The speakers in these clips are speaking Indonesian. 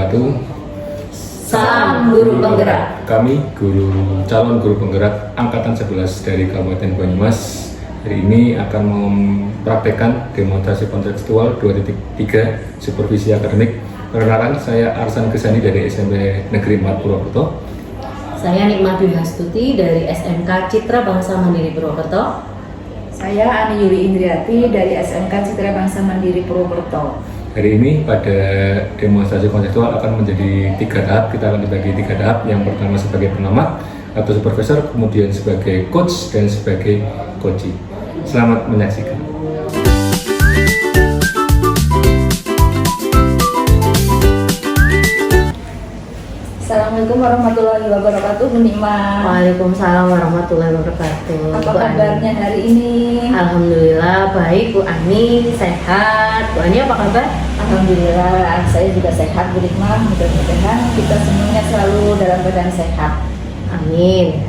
wabarakatuh. Salam guru penggerak. Kami calon guru penggerak angkatan 11 dari Kabupaten Banyumas. Hari ini akan mempraktekkan demonstrasi kontekstual 2.3 supervisi akademik. Perkenalkan, saya Arsan Kesani dari SMP Negeri 4 Purwokerto. Saya Nikmat Dwi Hastuti dari SMK Citra Bangsa Mandiri Purwokerto. Saya Ani Yuli Indriati dari SMK Citra Bangsa Mandiri Purwokerto. Hari ini pada demonstrasi konseptual akan menjadi 3 tahap. Kita akan dibagi 3 tahap. Yang pertama sebagai pengamat atau supervisor, kemudian sebagai coach, dan sebagai coachee. Selamat menyaksikan. Assalamualaikum warahmatullahi wabarakatuh, Bu Nikmat. Waalaikumsalam warahmatullahi wabarakatuh. Apa kabarnya hari ini? Alhamdulillah baik, Bu Ani, sehat. Bu Ani apa kabar? Alhamdulillah, saya juga sehat, Bu Nikmat. Mudah-mudahan kita semuanya selalu dalam keadaan sehat. Amin.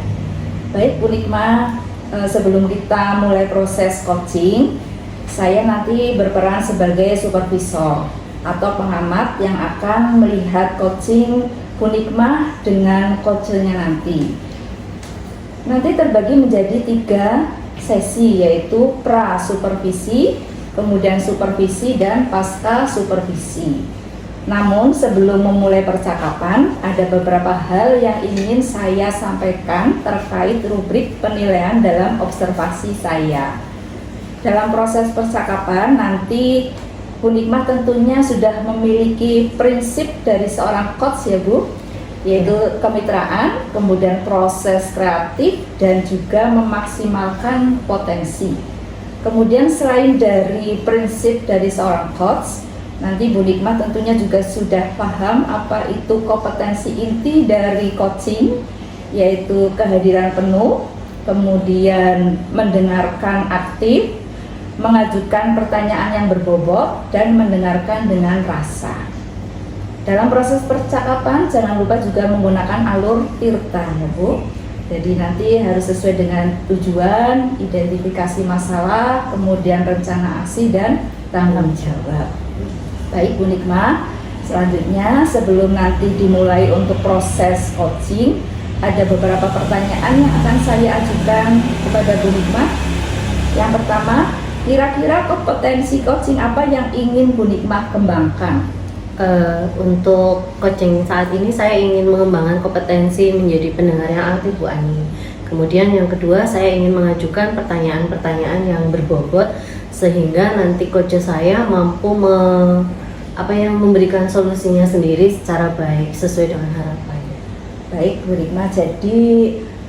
Baik, Bu Nikmat, sebelum kita mulai proses coaching, saya nanti berperan sebagai supervisor atau pengamat yang akan melihat coaching Bu Nikmat dengan coachnya nanti. Nanti terbagi menjadi 3 sesi, yaitu pra supervisi, kemudian supervisi, dan pasca supervisi. Namun sebelum memulai percakapan, ada beberapa hal yang ingin saya sampaikan terkait rubrik penilaian dalam observasi saya. Dalam proses percakapan nanti Bu Nikmat tentunya sudah memiliki prinsip dari seorang coach ya Bu, yaitu kemitraan, kemudian proses kreatif, dan juga memaksimalkan potensi. Kemudian selain dari prinsip dari seorang coach, nanti Bu Nikmat tentunya juga sudah paham apa itu kompetensi inti dari coaching, yaitu kehadiran penuh, kemudian mendengarkan aktif, mengajukan pertanyaan yang berbobot, dan mendengarkan dengan rasa. Dalam proses percakapan jangan lupa juga menggunakan alur tirta ya Bu. Jadi nanti harus sesuai dengan tujuan, identifikasi masalah, kemudian rencana aksi, dan tanggung jawab. Baik Bu Nikmat, selanjutnya sebelum nanti dimulai untuk proses coaching, ada beberapa pertanyaan yang akan saya ajukan kepada Bu Nikmat. Yang pertama, kira-kira kompetensi coaching apa yang ingin Bu Nikmat kembangkan? Untuk coaching saat ini saya ingin mengembangkan kompetensi menjadi pendengar yang aktif Bu Ani. Kemudian yang kedua, saya ingin mengajukan pertanyaan-pertanyaan yang berbobot sehingga nanti coach saya mampu memberikan solusinya sendiri secara baik sesuai dengan harapannya. Baik Bu Nikmat, jadi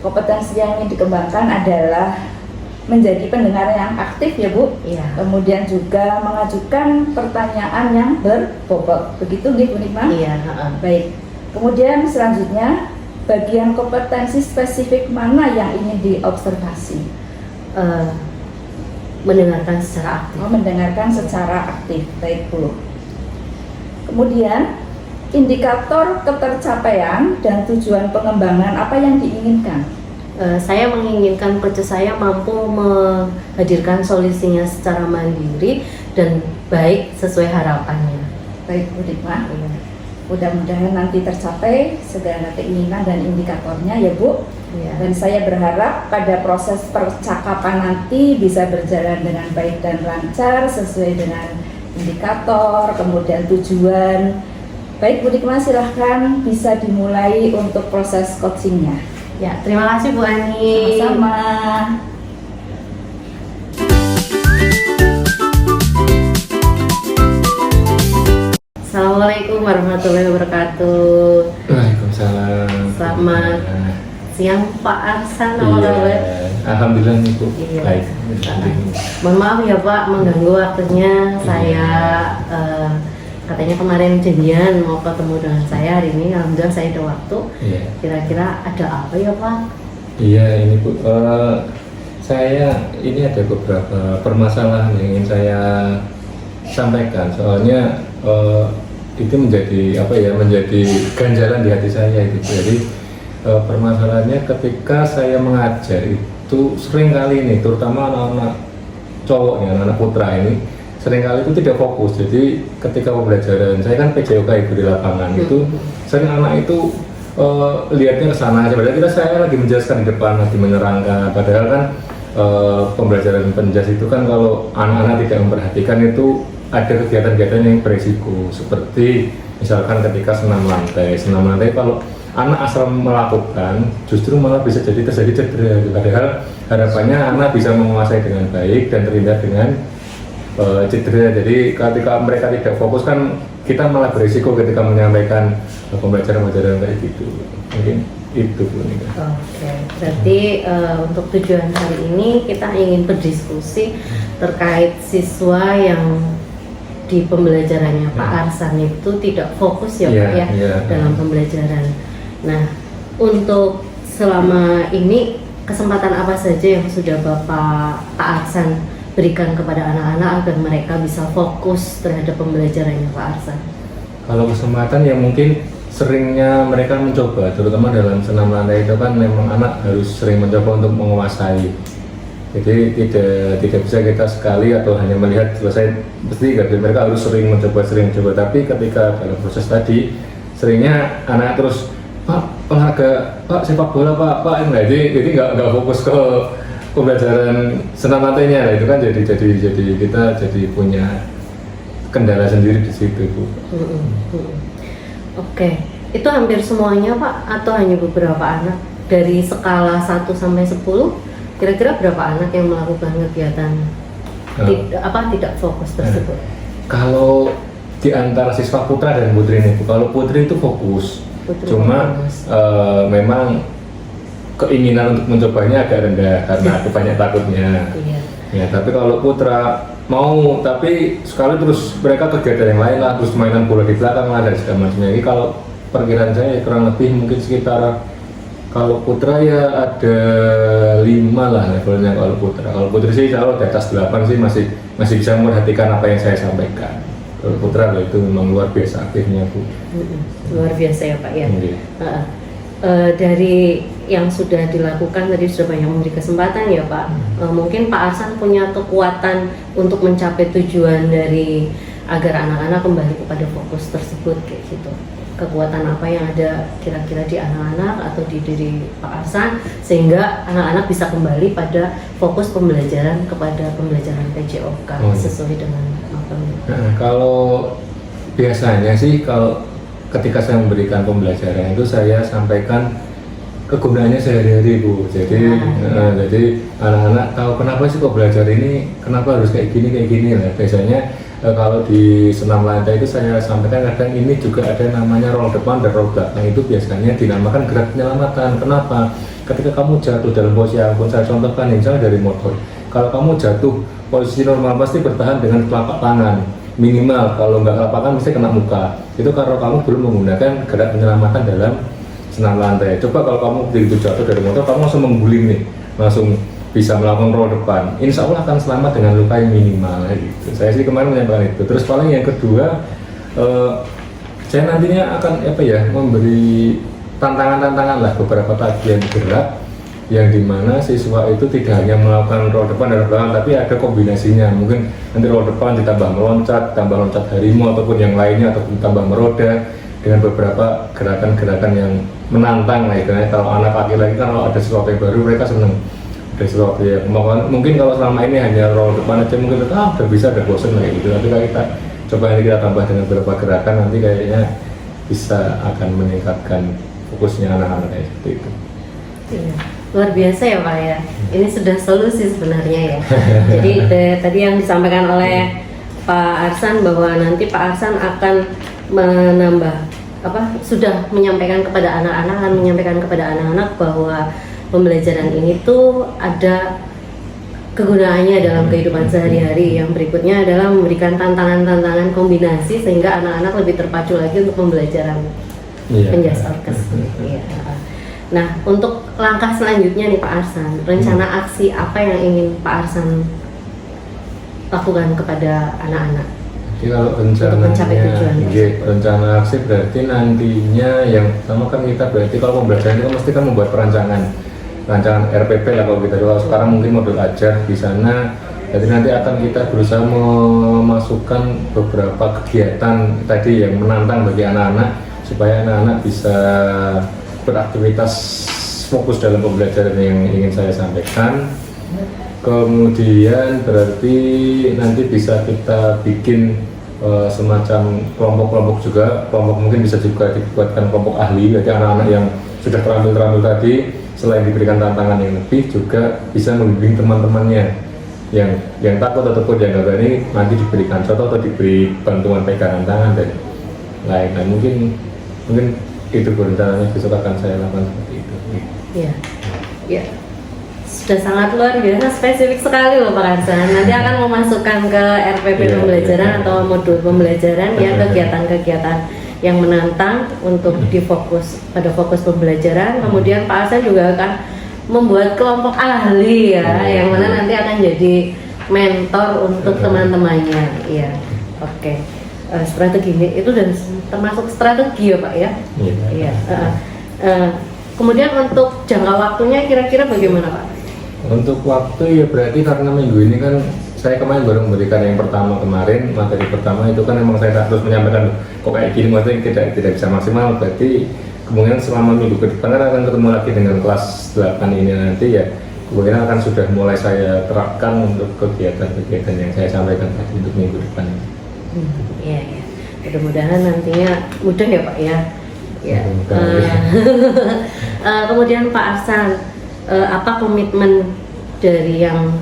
kompetensi yang ingin dikembangkan adalah menjadi pendengar yang aktif ya Bu. Iya. Kemudian juga mengajukan pertanyaan yang berbobot. Begitu Bu Nikmat? Iya. Baik. Kemudian selanjutnya, bagian kompetensi spesifik mana yang ingin diobservasi? Mendengarkan secara aktif. Mendengarkan secara aktif. Baik Bu. Kemudian indikator ketercapaian dan tujuan pengembangan apa yang diinginkan? Saya menginginkan coach saya mampu menghadirkan solusinya secara mandiri dan baik sesuai harapannya. Baik Bu Nikmat. Mudah-mudahan nanti tercapai segala keinginan dan indikatornya ya Bu. Ya. Dan saya berharap pada proses percakapan nanti bisa berjalan dengan baik dan lancar sesuai dengan indikator, kemudian tujuan. Baik Bu Nikmat, silahkan bisa dimulai untuk proses coachingnya. Ya, terima kasih Bu Ani. Sama-sama. Assalamualaikum warahmatullahi wabarakatuh. Waalaikumsalam. Selamat siang Pak Arsan. Iya. Alhamdulillah nih Bu. Iya. Baik. Mohon maaf ya Pak mengganggu waktunya. Saya katanya kemarin janjian mau ketemu dengan saya hari ini. Alhamdulillah saya ada waktu. Iya. Kira-kira ada apa ya Pak? Iya ini Bu. Saya ini ada beberapa permasalahan yang ingin saya sampaikan. Soalnya itu menjadi menjadi ganjalan di hati saya gitu. Jadi permasalahannya ketika saya mengajar itu sering kali nih, terutama anak-anak cowok ya, anak-anak putra ini seringkali itu tidak fokus. Jadi ketika pembelajaran, saya kan PJOK ibu di lapangan itu sering anak itu lihatnya ke sana aja. Padahal saya lagi menjelaskan di depan, lagi menerangkan. Padahal kan pembelajaran penjas itu kan kalau anak-anak tidak memperhatikan itu ada kegiatan-kegiatan yang berisiko. Seperti misalkan ketika senam lantai kalau anak asal melakukan justru malah bisa jadi terjadi cedera. Padahal harapannya anak bisa menguasai dengan baik dan terhindar dengan cedera. Jadi ketika mereka tidak fokus kan kita malah berisiko ketika menyampaikan pembelajaran kayak gitu. Mungkin itu Bu Nika. Oke, berarti untuk tujuan hari ini kita ingin berdiskusi terkait siswa yang di pembelajarannya Pak Arsan itu tidak fokus ya Pak ya dalam pembelajaran. Nah, untuk selama ini kesempatan apa saja yang sudah Pak Arsan berikan kepada anak-anak agar mereka bisa fokus terhadap pembelajarannya Pak Arsan? Kalau kesempatan ya mungkin seringnya mereka mencoba, terutama dalam senam lantai itu kan memang anak harus sering mencoba untuk menguasai. Jadi tidak bisa kita sekali atau hanya melihat selesai, pasti mereka harus sering mencoba. Tapi ketika dalam proses tadi seringnya anak terus Pak olahraga, Pak sepak bola, Pak jadi nggak fokus ke pembelajaran senam lantainya. Nah, itu kan jadi kita jadi punya kendala sendiri di situ Bu. Oke, itu hampir semuanya Pak atau hanya beberapa anak? Dari skala 1 sampai 10 kira-kira berapa anak yang melakukan kegiatan tidak fokus tersebut? Kalau di antara siswa putra dan putri ini Bu, kalau putri itu fokus. Memang keinginan untuk mencobanya agak rendah karena aku banyak takutnya. Ya, tapi kalau putra mau, tapi sekali terus mereka kegiatan yang lain lah, terus mainan bola di belakang lah dan segala macamnya. Jadi kalau perkiraan saya kurang lebih mungkin sekitar, kalau putra ya ada 5 lah levelnya kalau putra. Kalau putri sih kalau di atas 8 sih masih bisa memperhatikan apa yang saya sampaikan. Kalau putra itu memang luar biasa aktifnya Bu. Luar biasa ya Pak ya. Dari yang sudah dilakukan tadi sudah banyak memberi kesempatan ya Pak. Mungkin Pak Arsan punya kekuatan untuk mencapai tujuan dari agar anak-anak kembali kepada fokus tersebut kayak gitu. Kekuatan apa yang ada kira-kira di anak-anak atau di diri Pak Arsan sehingga anak-anak bisa kembali pada fokus pembelajaran kepada pembelajaran PJOK sesuai dengan materi. Kalau biasanya sih kalau ketika saya memberikan pembelajaran itu saya sampaikan kegunaannya sehari-hari Bu. Jadi anak-anak tahu kenapa sih kok belajar ini, kenapa harus kayak gini lah. Biasanya kalau di senam lantai itu saya sampaikan kadang ini juga ada namanya roll depan dan roll belakang. Itu biasanya dinamakan gerak penyelamatan. Kenapa? Ketika kamu jatuh dalam posisi yang pun saya contohkan misalnya dari motor. Kalau kamu jatuh posisi normal pasti bertahan dengan telapak tangan. Minimal kalau nggak kelapakan mesti kena muka. Itu karena kamu belum menggunakan gerak penyelamatan dalam senam lantai. Coba kalau kamu begitu jatuh dari motor, kamu langsung mengguling nih, langsung bisa melakukan roll depan. Insya Allah akan selamat dengan luka yang minimal gitu. Saya sih kemarin menyampaikan itu. Terus paling yang kedua, saya nantinya akan memberi tantangan-tantangan lah, beberapa bagian gerak yang dimana siswa itu tidak hanya melakukan roll depan dan belakang, tapi ada kombinasinya. Mungkin nanti roll depan ditambah meloncat, tambah loncat harimau ataupun yang lainnya, ataupun tambah meroda dengan beberapa gerakan-gerakan yang menantang lah. Kalau anak laki-laki kan kalau ada sesuatu yang baru mereka seneng. Ada sesuatu yang mungkin kalau selama ini hanya roll depan aja mungkin udah bisa, udah bosen kayak gitu. Tapi kalau kita coba ini kita tambah dengan beberapa gerakan, nanti kayaknya bisa akan meningkatkan fokusnya anak-anak kayak seperti itu. Iya. Luar biasa ya Pak ya. Ini sudah solusi sebenarnya ya. Jadi tadi yang disampaikan oleh Pak Arsan bahwa nanti Pak Arsan akan menambah sudah menyampaikan kepada anak-anak bahwa pembelajaran ini tuh ada kegunaannya dalam kehidupan sehari-hari. Yang berikutnya adalah memberikan tantangan-tantangan kombinasi sehingga anak-anak lebih terpacu lagi untuk pembelajaran penjas orkes. Iya. Nah, untuk langkah selanjutnya nih Pak Arsan, rencana aksi apa yang ingin Pak Arsan lakukan kepada anak-anak? Jadi kalau rencana aksi berarti nantinya yang pertama kan kita berarti kalau pembelajaran itu mesti kan membuat rancangan RPP lah kalau kita. Kalau sekarang mungkin modul ajar di sana Jadi nanti akan kita berusaha memasukkan beberapa kegiatan tadi yang menantang bagi anak-anak supaya anak-anak bisa beraktivitas fokus dalam pembelajaran yang ingin saya sampaikan. Kemudian berarti nanti bisa kita bikin semacam kelompok-kelompok juga, kelompok mungkin bisa juga dibuatkan kelompok ahli, jadi anak-anak yang sudah terampil tadi selain diberikan tantangan yang lebih juga bisa membimbing teman-temannya yang takut ataupun yang nggak berani, nanti diberikan contoh atau diberi bantuan pegangan tangan dan lain-lain. Mungkin itu rencananya besok akan saya lakukan seperti itu. Iya, ya. Sudah sangat luar biasa, spesifik sekali loh Pak Arsan. Nanti akan memasukkan ke RPP pembelajaran atau modul pembelajaran ya kegiatan-kegiatan yang menantang untuk difokus pada fokus pembelajaran. Kemudian Pak Arsan juga akan membuat kelompok ahli ya, yang mana nanti akan jadi mentor untuk teman-temannya. Iya, oke. Strategi itu dan termasuk strategi ya Pak ya. Iya. Kemudian untuk jangka waktunya kira-kira bagaimana Pak? Untuk waktu ya berarti karena minggu ini kan saya kemarin baru memberikan yang pertama kemarin, materi pertama itu kan memang saya terus menyampaikan kok kayak gini maksudnya tidak bisa maksimal, berarti kemungkinan selama minggu ke depan akan ketemu lagi dengan kelas 8 ini nanti ya kemungkinan akan sudah mulai saya terapkan untuk kegiatan-kegiatan yang saya sampaikan tadi untuk minggu depan ini. Iya, ya. Mudah-mudahan nantinya mudah ya Pak ya. Ya. Kemudian Pak Arsan, apa komitmen dari yang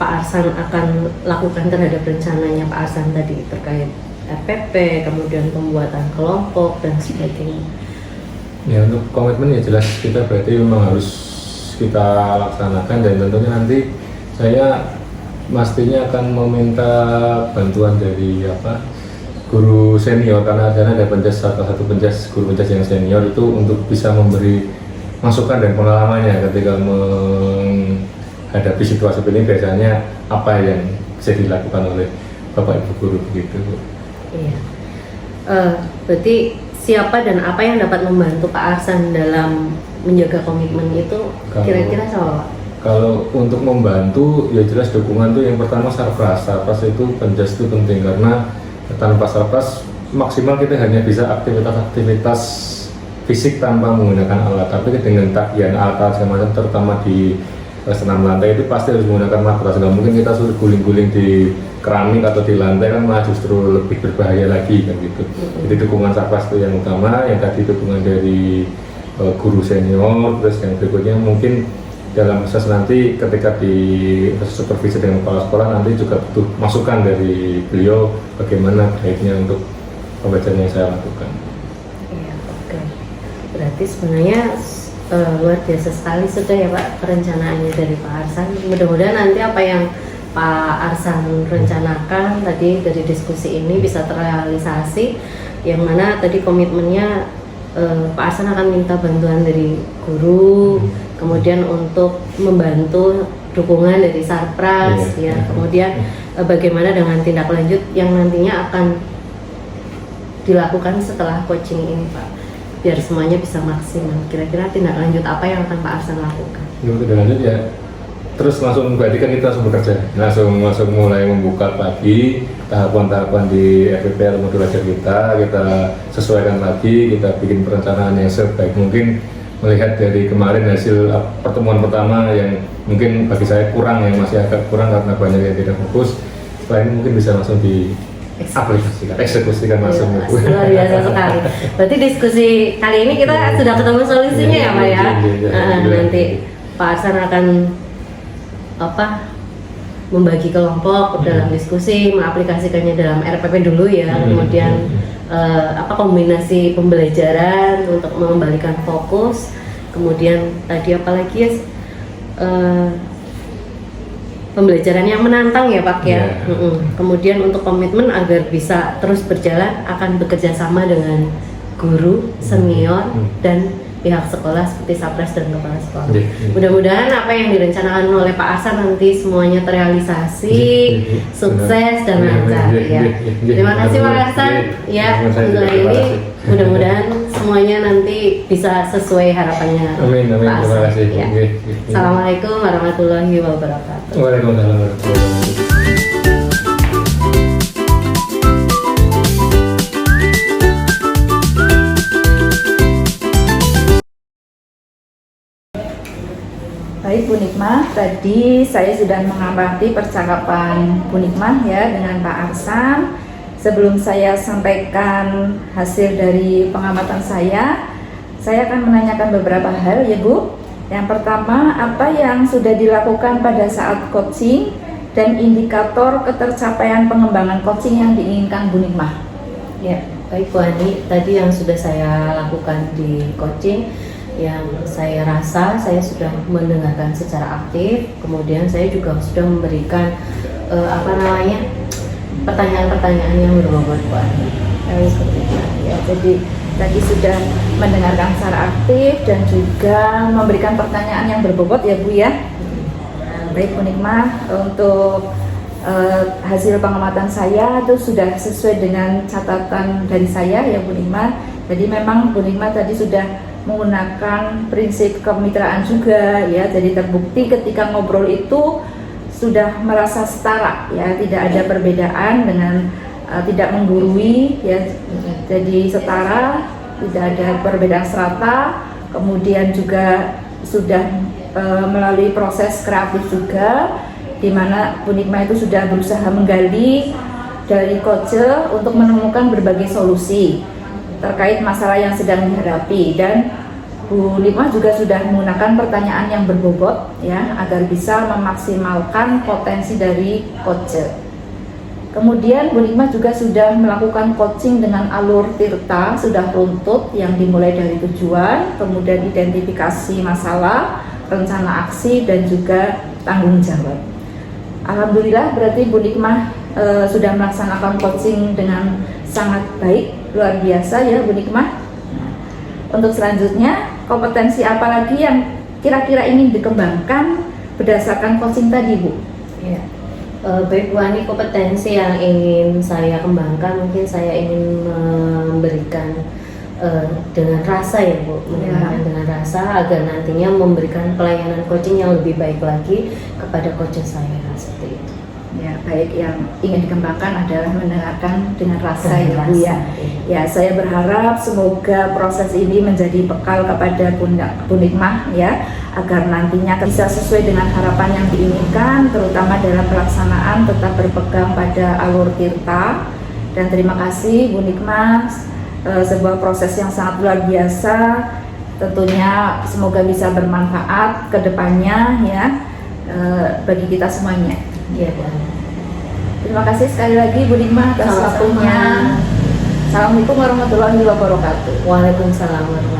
Pak Arsan akan lakukan terhadap rencananya Pak Arsan tadi terkait RPP, kemudian pembuatan kelompok dan sebagainya? Ya untuk komitmen ya jelas kita berarti memang harus kita laksanakan dan tentunya nanti saya pastinya akan meminta bantuan dari guru senior karena ada salah satu guru penjas yang senior itu untuk bisa memberi masukan dan pengalamannya ketika menghadapi situasi ini biasanya apa yang bisa dilakukan oleh Bapak Ibu guru begitu. Iya. Berarti siapa dan apa yang dapat membantu Pak Arsan dalam menjaga komitmen itu kira-kira sama Pak? Kalau untuk membantu ya jelas dukungan tuh yang pertama sarpras itu penjas itu penting karena tanpa sarpras maksimal kita hanya bisa aktivitas fisik tanpa menggunakan alat, tapi dengan tagihan alat semacam terutama di senam lantai itu pasti harus menggunakan matras. Nggak mungkin kita suruh guling-guling di keramik atau di lantai kan malah justru lebih berbahaya lagi kan gitu. Jadi dukungan sarpras itu yang utama, yang tadi dukungan dari guru senior, terus yang berikutnya mungkin dalam proses nanti ketika di supervisi dengan kepala sekolah nanti juga butuh masukan dari beliau bagaimana baiknya untuk pembelajaran yang saya lakukan. Iya, oke. Berarti sebenarnya luar biasa sekali sudah ya Pak perencanaannya dari Pak Arsan. Mudah-mudahan nanti apa yang Pak Arsan rencanakan tadi dari diskusi ini bisa terrealisasi, yang mana tadi komitmennya Pak Arsan akan minta bantuan dari guru, kemudian untuk membantu dukungan dari sarpras, ya. Kemudian bagaimana dengan tindak lanjut yang nantinya akan dilakukan setelah coaching ini Pak, biar semuanya bisa maksimal. Kira-kira tindak lanjut apa yang akan Pak Arsan lakukan? Tindak lanjut ya terus langsung berarti kan kita langsung bekerja, langsung mulai membuka lagi tahapan-tahapan di FPP atau modul ajar kita sesuaikan lagi, kita bikin perencanaan yang sebaik mungkin melihat dari kemarin hasil pertemuan pertama yang mungkin bagi saya kurang, yang masih agak kurang karena banyak yang tidak fokus. Setelah ini mungkin bisa langsung diaplikasikan, eksekusikan langsung. Luar biasa sekali. Berarti diskusi kali ini kita sudah ketemu solusinya ya Pak ya. Nanti Pak Arsan akan membagi kelompok dalam diskusi, mengaplikasikannya dalam RPP dulu ya, kemudian kombinasi pembelajaran untuk mengembalikan fokus, kemudian tadi apalagi ya pembelajaran yang menantang ya Pak ya. Kemudian untuk komitmen agar bisa terus berjalan akan bekerja sama dengan guru, senior dan pihak sekolah seperti Sapres dan kepala sekolah. Mudah-mudahan apa yang direncanakan oleh Pak Arsan nanti semuanya terrealisasi, sukses dan lancar ya. Terima kasih Pak Arsan ya untuk ini. Mudah-mudahan semuanya nanti bisa sesuai harapannya. Amin. Pak Arsan. Terima kasih. Ya. Assalamualaikum warahmatullahi wabarakatuh. Waalaikumsalam warahmatullahi wabarakatuh. Baik Bu Nikmah, tadi saya sudah mengamati percakapan Bu Nikmah ya dengan Pak Arsan. Sebelum saya sampaikan hasil dari pengamatan saya akan menanyakan beberapa hal ya Bu. Yang pertama, apa yang sudah dilakukan pada saat coaching dan indikator ketercapaian pengembangan coaching yang diinginkan Bu Nikmah? Ya, baik Bu Ani, tadi yang sudah saya lakukan di coaching, yang saya rasa saya sudah mendengarkan secara aktif, kemudian saya juga sudah memberikan pertanyaan-pertanyaan yang berbobot Bu Ani. Seperti itu ya. Jadi tadi sudah mendengarkan secara aktif dan juga memberikan pertanyaan yang berbobot ya Bu ya. Baik Bu Nikmah, untuk hasil pengamatan saya itu sudah sesuai dengan catatan dari saya ya Bu Nikmah. Jadi memang Bu Nikmah tadi sudah menggunakan prinsip kemitraan juga ya. Jadi terbukti ketika ngobrol itu sudah merasa setara ya, tidak ada perbedaan dengan tidak menggurui ya. Jadi setara, tidak ada perbedaan strata. Kemudian juga sudah melalui proses kreatif juga, di mana Bu Nikmah itu sudah berusaha menggali dari coach untuk menemukan berbagai solusi terkait masalah yang sedang dihadapi, dan Bu Nikmah juga sudah menggunakan pertanyaan yang berbobot ya agar bisa memaksimalkan potensi dari coach. Kemudian Bu Nikmah juga sudah melakukan coaching dengan alur tirta, sudah runtut yang dimulai dari tujuan, kemudian identifikasi masalah, rencana aksi, dan juga tanggung jawab. Alhamdulillah berarti Bu Nikmah sudah melaksanakan coaching dengan sangat baik, luar biasa ya Bu Nikmah. Untuk selanjutnya, kompetensi apa lagi yang kira-kira ingin dikembangkan berdasarkan coaching tadi Bu? Ya. Baik Bu Ani, kompetensi yang ingin saya kembangkan, mungkin saya ingin memberikan dengan rasa ya Bu, mendengarkan dengan rasa agar nantinya memberikan pelayanan coaching yang lebih baik lagi kepada coach saya, seperti itu. Ya, baik, yang ingin dikembangkan adalah mendengarkan dengan rasa ya Bu ya. Iya. Ya, saya berharap semoga proses ini menjadi bekal kepada Bu Nikmah ya, agar nantinya bisa sesuai dengan harapan yang diinginkan, terutama dalam pelaksanaan tetap berpegang pada alur tirta. Dan terima kasih Bu Nikmah, sebuah proses yang sangat luar biasa, tentunya semoga bisa bermanfaat ke depannya ya, bagi kita semuanya. Iya Bu Ani. Terima kasih sekali lagi Bu Nikmah atas Sama-sama. waktunya. Assalamualaikum warahmatullahi wabarakatuh. Waalaikumsalam warahmatullahi wabarakatuh.